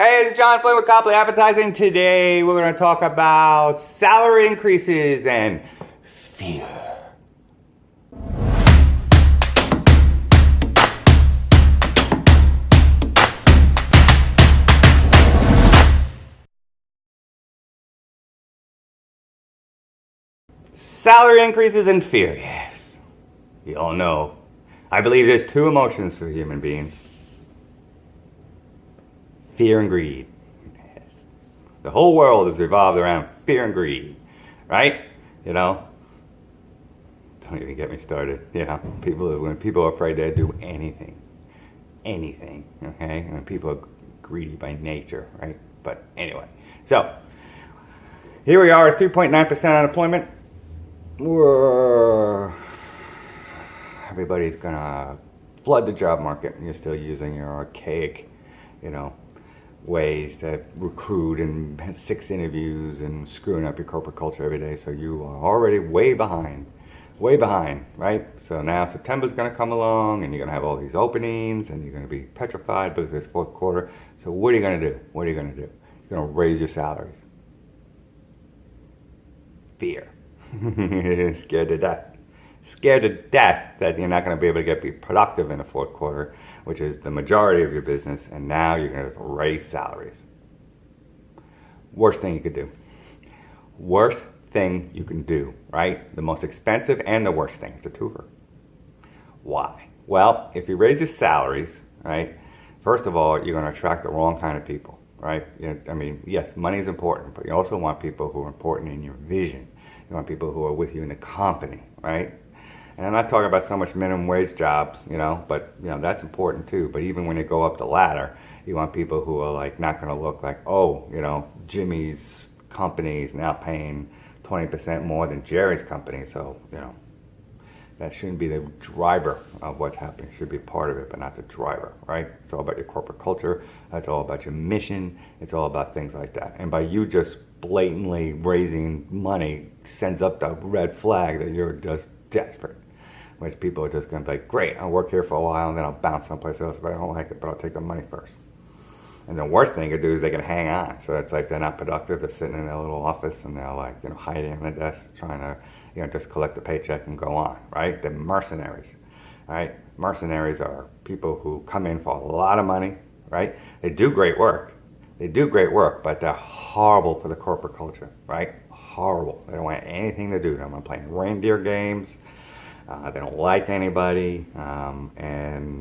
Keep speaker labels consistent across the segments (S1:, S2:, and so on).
S1: Hey, it's John Flynn with Copley Advertising. Today we're going to talk about salary increases and fear. Salary increases and fear, yes. You all know. I believe there's two emotions for human beings. Fear and greed. Yes. The whole world is revolved around fear and greed, right? You know, don't even get me started. You know, when people are afraid to do anything, okay? And people are greedy by nature, right? But anyway, so here we are at 3.9% unemployment. Everybody's gonna flood the job market, and you're still using your archaic, ways to recruit and 6 interviews and screwing up your corporate culture every day. So you are already way behind, right? So now September's gonna come along, and you're gonna have all these openings, and you're gonna be petrified because it's fourth quarter. So what are you gonna do? You're gonna raise your salaries. Fear. Scared to death that you're not going to be able to be productive in the fourth quarter, which is the majority of your business, and now you're going to raise salaries. Worst thing you can do, right? The most expensive and the worst thing. It's a twofer. Why? Well, if you raise your salaries, right, first of all, you're going to attract the wrong kind of people, right? I mean, yes, money is important, but you also want people who are important in your vision. You want people who are with you in the company, right? And I'm not talking about so much minimum wage jobs, but that's important too. But even when you go up the ladder, you want people who are like not going to look like, Jimmy's company is now paying 20% more than Jerry's company. So, that shouldn't be the driver of what's happening. It should be part of it, but not the driver, right? It's all about your corporate culture. It's all about your mission. It's all about things like that. And by you just blatantly raising money sends up the red flag that you're just desperate. Which people are just going to be like, great, I'll work here for a while and then I'll bounce someplace else if I don't like it, but I'll take the money first. And the worst thing to do is they can hang on. So it's like they're not productive. They're sitting in their little office and they're like, hiding on the desk trying to, just collect the paycheck and go on, right? They're mercenaries, right? Mercenaries are people who come in for a lot of money, right? They do great work, but they're horrible for the corporate culture, right? Horrible. They don't want anything to do. They don't want to play reindeer games. They don't like anybody, and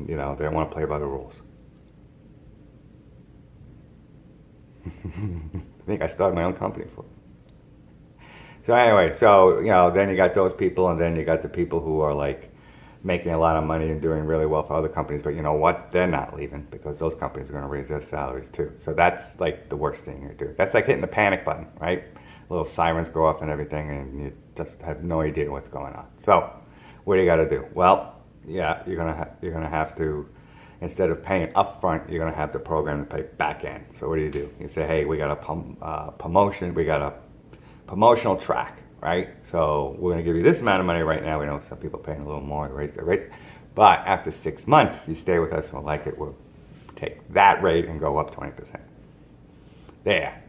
S1: they don't want to play by the rules. I think I started my own company for it. So anyway, then you got those people, and then you got the people who are like making a lot of money and doing really well for other companies, but you know what? They're not leaving because those companies are going to raise their salaries too. So that's like the worst thing you do. That's like hitting the panic button, right? Little sirens go off and everything, and you just have no idea what's going on. So what do you got to do? Well, yeah, you're gonna have to, instead of paying upfront, you're gonna have the program to pay back end. So what do? You say, hey, we got a promotion, we got a promotional track, right? So we're gonna give you this amount of money right now. We know some people are paying a little more to raise their rate, but after 6 months, you stay with us and we'll like it. We'll take that rate and go up 20%. There.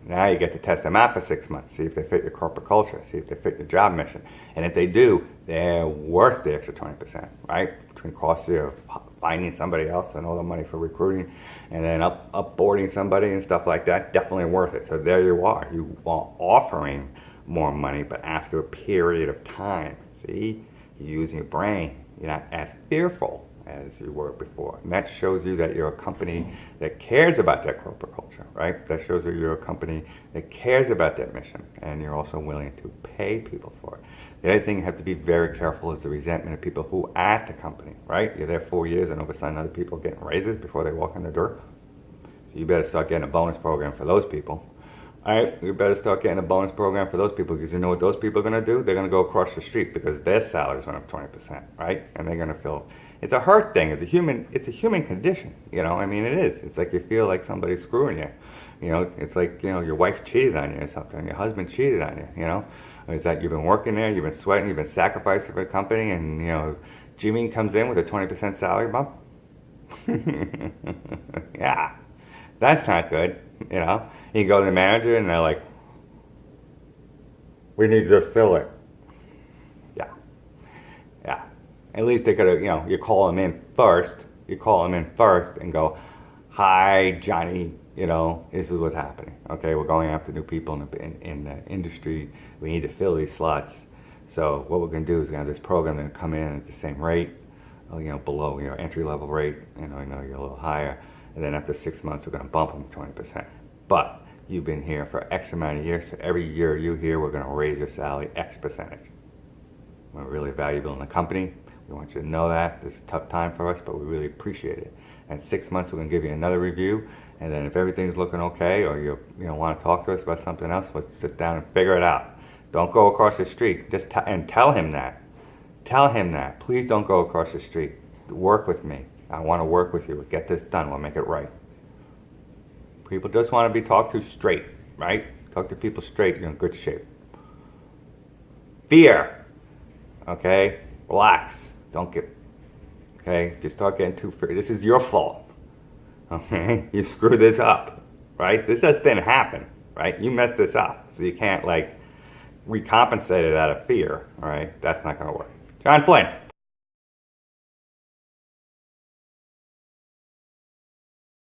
S1: Now you get to test them out for 6 months, see if they fit your corporate culture, see if they fit your job mission. And if they do, they're worth the extra 20%, right? Between costs of finding somebody else and all the money for recruiting and then upboarding somebody and stuff like that, definitely worth it. So there you are. You are offering more money, but after a period of time. See? You're using your brain. You're not as fearful as you were before. And that shows you that you're a company that cares about that corporate culture, right? That shows you you're a company that cares about that mission, and you're also willing to pay people for it. The other thing you have to be very careful is the resentment of people who are at the company, right? You're there 4 years and all of a sudden other people are getting raises before they walk in the door. So you better start getting a bonus program for those people. All right, you better start getting a bonus program for those people, because you know what those people are going to do? They're going to go across the street because their salaries went up 20%, right? And they're going to feel, it's a hurt thing. It's a human condition. I mean, it is. It's like you feel like somebody's screwing you. It's like, your wife cheated on you or something. Your husband cheated on you, It's that you've been working there, you've been sweating, you've been sacrificing for the company, and, Jimmy comes in with a 20% salary bump. Yeah. That's not good, you know. You go to the manager and they're like, we need to fill it. Yeah, yeah. At least they could have, you know, you call them in first. You call them in first and go, hi, Johnny, you know, this is what's happening. Okay, we're going after new people in the industry. We need to fill these slots. So what we're going to do is we're going to have this program that's going to come in at the same rate, you know, below your entry level rate. You know, you're a little higher. And then after 6 months, we're going to bump them 20%. But you've been here for X amount of years, so every year you're here, we're going to raise your salary X percentage. We're really valuable in the company. We want you to know that. This is a tough time for us, but we really appreciate it. And 6 months, we're going to give you another review. And then if everything's looking okay, or you want to talk to us about something else, let's sit down and figure it out. Don't go across the street. Just and tell him that. Tell him that. Please don't go across the street. Work with me. I want to work with you. We'll get this done. We'll make it right. People just want to be talked to straight, right? Talk to people straight. You're in good shape. Fear. Okay? Relax. Don't get, okay? Just start getting too free. This is your fault. Okay? You screwed this up, right? This just didn't happen, right? You messed this up. So you can't, like, recompensate it out of fear, all right? That's not going to work. John Flynn.